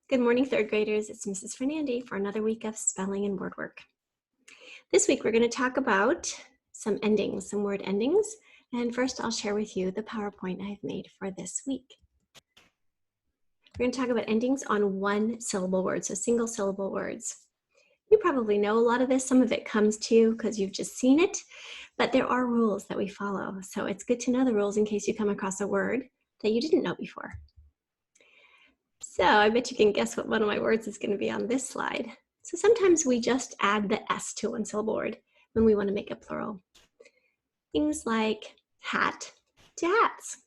Good morning, third graders. It's Mrs. Fernandi for another week of spelling and word work. This week, we're going to talk about some endings, some word endings. And first, I'll share with you the PowerPoint I've made for this week. We're going to talk about endings on one syllable words, so single syllable words. You probably know a lot of this. Some of it comes to you because you've just seen it, but there are rules that we follow. So it's good to know the rules in case you come across a word that you didn't know before. So I bet you can guess what one of my words is going to be on this slide. So sometimes we just add the S to one syllable word when we want to make it plural. Things like hat to hats.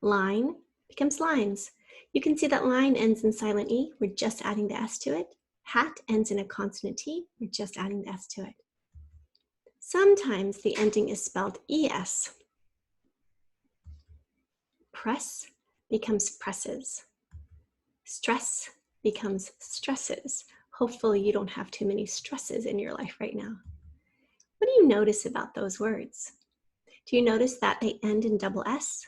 Line becomes lines. You can see that line ends in silent E. We're just adding the S to it. Hat ends in a consonant T. We're just adding the S to it. Sometimes the ending is spelled ES. Press becomes presses. Stress becomes stresses. Hopefully you don't have too many stresses in your life right now. What do you notice about those words? Do you notice that they end in double S?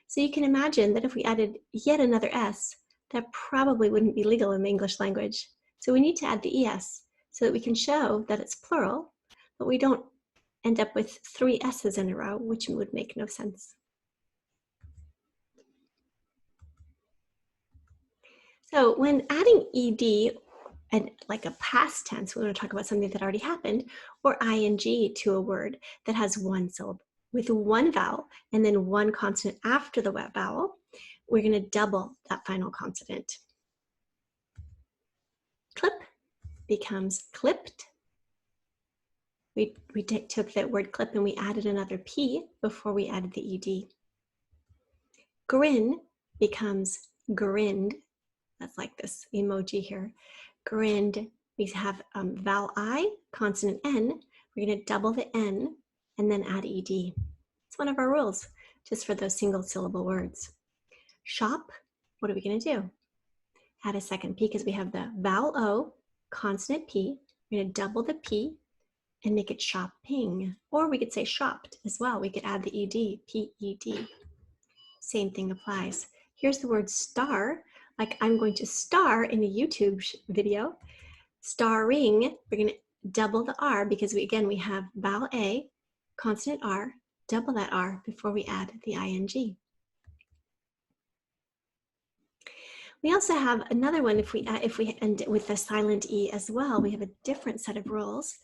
So you can imagine that if we added yet another S, that probably wouldn't be legal in the English language. So we need to add the ES so that we can show that it's plural, but we don't end up with 3 S's in a row, which would make no sense. So when adding ED, and like a past tense, we want to talk about something that already happened, or ing to a word that has one syllable with one vowel and then one consonant after the vowel, we're going to double that final consonant. Clip becomes clipped. We took that word clip and we added another P before we added the ED. Grin becomes grinned. That's like this emoji here. Grinned, we have vowel I, consonant N. We're going to double the N and then add ED. It's one of our rules, just for those single syllable words. Shop, what are we going to do? Add a second P because we have the vowel O, consonant P. We're going to double the P and make it shopping. Or we could say shopped as well. We could add the ED, P-E-D. Same thing applies. Here's the word star. Like I'm going to star in a YouTube video. Starring, we're going to double the R because we have vowel A, consonant R, double that R before we add the ing. We also have another one if we end it with the silent E as well. We have a different set of rules.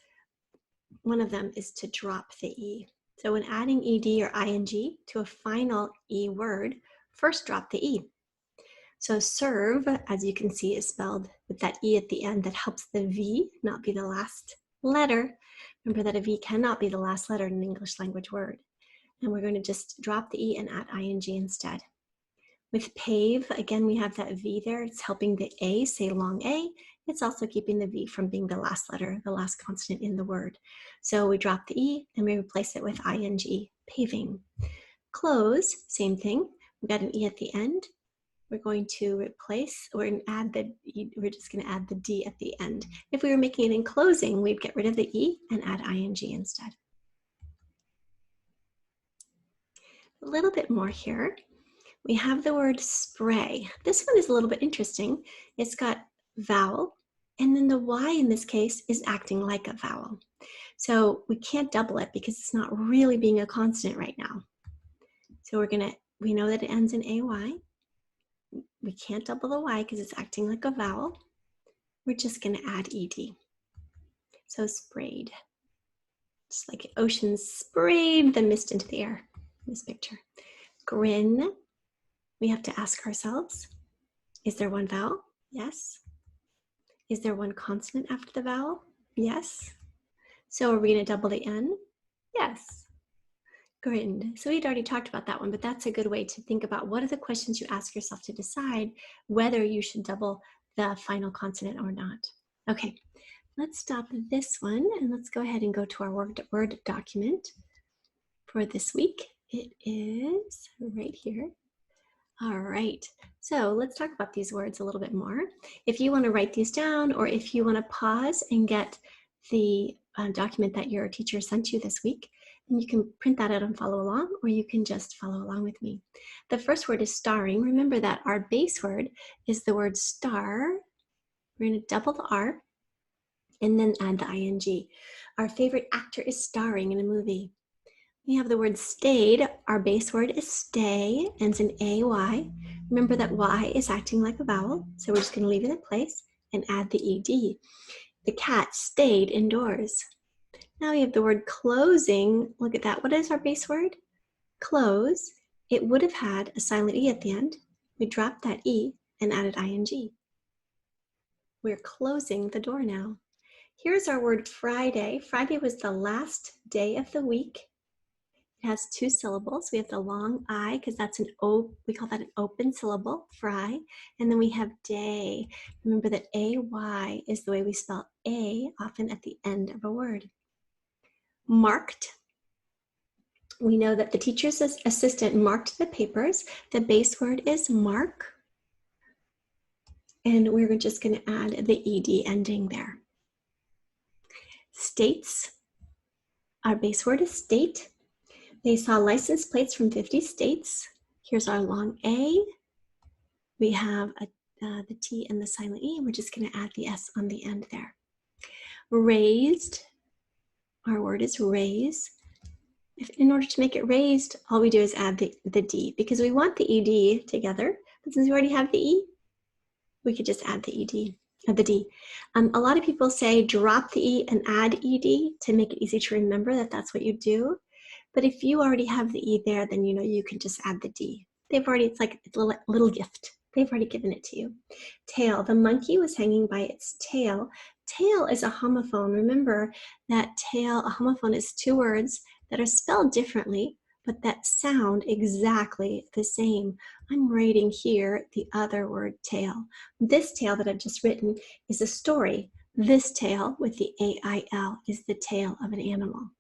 One of them is to drop the E. So when adding ED or ing to a final E word, first drop the E. So serve, as you can see, is spelled with that E at the end that helps the V not be the last letter. Remember that a V cannot be the last letter in an English language word. And we're going to just drop the E and add ing instead. With pave, again, we have that V there. It's helping the A say long A. It's also keeping the V from being the last letter, the last consonant in the word. So we drop the E and we replace it with ing, paving. Close, same thing. We've got an E at the end. We're going to replace, we're just going to add the D at the end. If we were making it in closing, we'd get rid of the E and add ing instead. A little bit more here. We have the word spray. This one is a little bit interesting. It's got vowel, and then the Y in this case is acting like a vowel. So we can't double it because it's not really being a consonant right now. So we know that it ends in AY. We can't double the Y because it's acting like a vowel. We're just going to add ED. So sprayed. Just like oceans sprayed the mist into the air in this picture. Grin. We have to ask ourselves, is there one vowel? Yes. Is there one consonant after the vowel? Yes. So are we going to double the N? Yes. Grinned. So we'd already talked about that one, but that's a good way to think about what are the questions you ask yourself to decide whether you should double the final consonant or not. Okay, let's stop this one and let's go ahead and go to our Word document for this week. It is right here. All right, so let's talk about these words a little bit more. If you want to write these down or if you want to pause and get the document that your teacher sent you this week, And you can print that out and follow along, or you can just follow along with me. The first word is starring. Remember that our base word is the word star. We're going to double the R and then add the ing. Our favorite actor is starring in a movie. We have the word stayed. Our base word is stay, ends in AY. Remember that Y is acting like a vowel, so we're just going to leave it in place and add the ED. The cat stayed indoors. Now we have the word closing. Look at that. What is our base word? Close. It would have had a silent E at the end. We dropped that E and added ing. We're closing the door now. Here's our word Friday. Friday was the last day of the week. It has 2 syllables. We have the long I, because that's an O, we call that an open syllable, fry. And then we have day. Remember that AY is the way we spell A often at the end of a word. Marked. We know that the teacher's assistant marked the papers. The base word is mark. And we're just going to add the ED ending there. States. Our base word is state. They saw license plates from 50 states. Here's our long A. We have the T and the silent E, and we're just going to add the S on the end there. Raised. Our word is raise. In order to make it raised, all we do is add the D, because we want the ED together. But since we already have the E, we could just add the ED. The D. A lot of people say drop the E and add ED to make it easy to remember that that's what you do. But if you already have the E there, then you know you can just add the D. It's like a little gift. They've already given it to you. Tail. The monkey was hanging by its tail. Tail is a homophone. Remember that tail, a homophone is 2 words that are spelled differently, but that sound exactly the same. I'm writing here the other word tail. This tail that I've just written is a story. This tail with the AIL is the tail of an animal.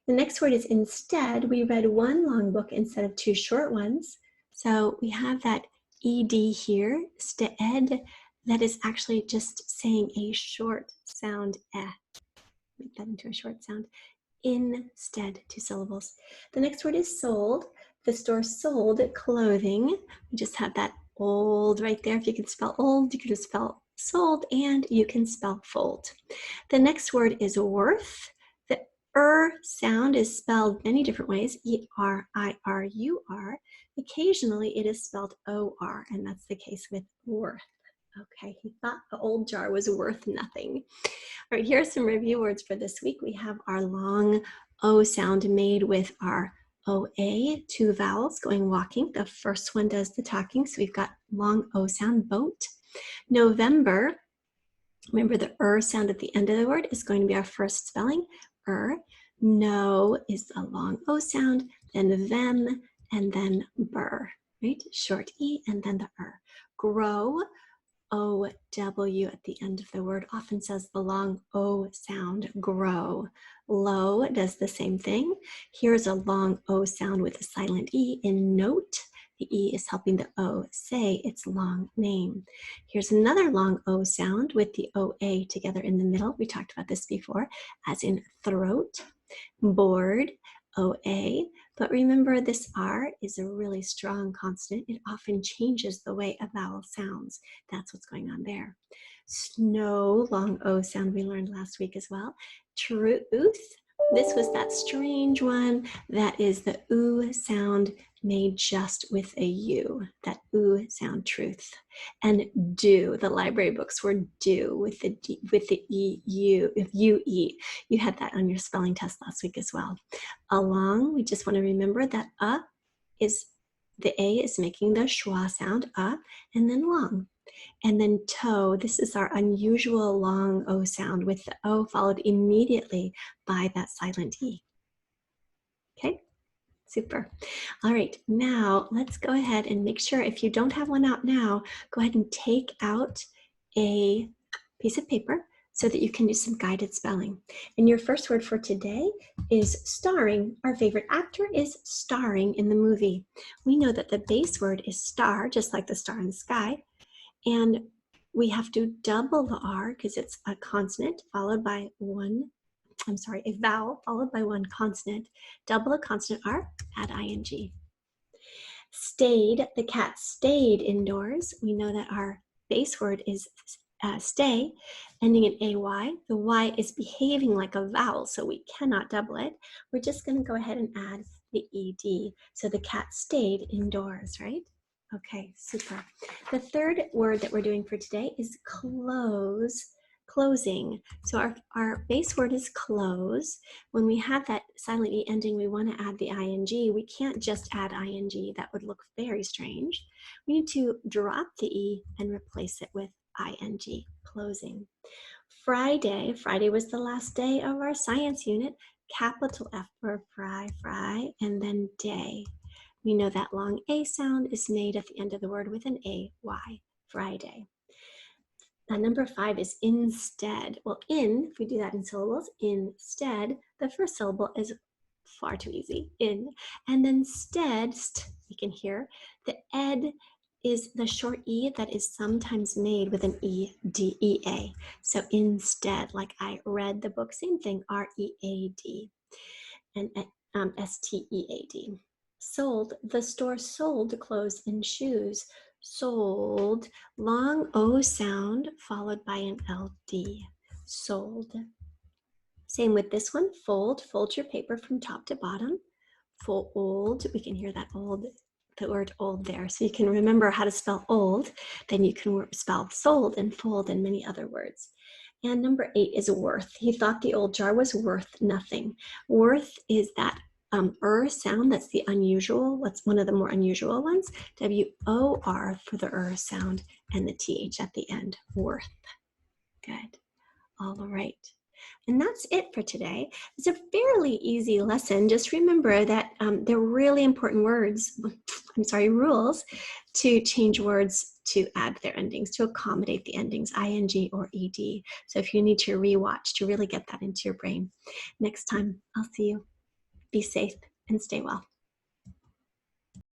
The next word is instead. We read 1 long book instead of 2 short ones. So we have that ED here, stead, that is actually just saying a short sound, eh. Make that into a short sound. Instead, 2 syllables. The next word is sold. The store sold clothing. We just have that old right there. If you can spell old, you can just spell sold, and you can spell fold. The next word is worth. The sound is spelled many different ways, E-R-I-R-U-R. Occasionally it is spelled O-R, and that's the case with worth. Okay, he thought the old jar was worth nothing. All right, here are some review words for this week. We have our long O sound made with our OA, 2 vowels going walking. The first one does the talking, so we've got long O sound, boat. November, remember the sound at the end of the word is going to be our first spelling, No is a long O sound, then them, and then burr, right? Short E and then the Grow, O-W at the end of the word often says the long O sound, grow. Low does the same thing. Here's a long O sound with a silent E in note. The E is helping the O say its long name. Here's another long O sound with the OA together in the middle. We talked about this before, as in throat. Board, OA. But remember, this R is a really strong consonant. It often changes the way a vowel sounds. That's what's going on there. Snow, long O sound we learned last week as well. Truth, this was that strange one. That is the oo sound made just with a U, that oo sound, truth. And do, the library books were do with the D, with the E-U, if U-E. You had that on your spelling test last week as well. Along, we just want to remember that is, the A is making the schwa sound, and then long. And then toe, this is our unusual long O sound with the O followed immediately by that silent E. Okay, super. All right, now let's go ahead and make sure, if you don't have one out now, go ahead and take out a piece of paper so that you can do some guided spelling. And your first word for today is starring. Our favorite actor is starring in the movie. We know that the base word is star, just like the star in the sky. And we have to double the R because it's a consonant followed by 1 a vowel followed by one consonant. Double a consonant R, add ing. Stayed, the cat stayed indoors. We know that our base word is stay, ending in AY. The Y is behaving like a vowel, so we cannot double it. We're just going to go ahead and add the ED. So the cat stayed indoors, right? Okay, super. The third word that we're doing for today is close, closing. So our base word is close. When we have that silent E ending, we want to add the ing. We can't just add ing. That would look very strange. We need to drop the E and replace it with ing, closing. Friday was the last day of our science unit. Capital F for fry, and then day. We know that long A sound is made at the end of the word with an AY, Friday. Now, number 5 is instead. Well, if we do that in syllables, instead, the first syllable is far too easy, in. And then stead, we can hear, the ed is the short E that is sometimes made with an E-D-E-A. So instead, like I read the book, same thing, R-E-A-D. And S-T-E-A-D. Sold, the store sold clothes and shoes. Sold, long O sound followed by an LD. Sold. Same with this one, fold your paper from top to bottom. Fold, we can hear that the word old there. So you can remember how to spell old, then you can spell sold and fold and many other words. And number 8 is worth. He thought the old jar was worth nothing. Worth is that sound, that's the unusual, what's one of the more unusual ones. W-O-R for the sound and the TH at the end, worth. Good. All right. And that's it for today. It's a fairly easy lesson. Just remember that they're really important rules to change words to add their endings, to accommodate the endings, ing or ed. So if you need to rewatch to really get that into your brain. Next time, I'll see you. Be safe and stay well.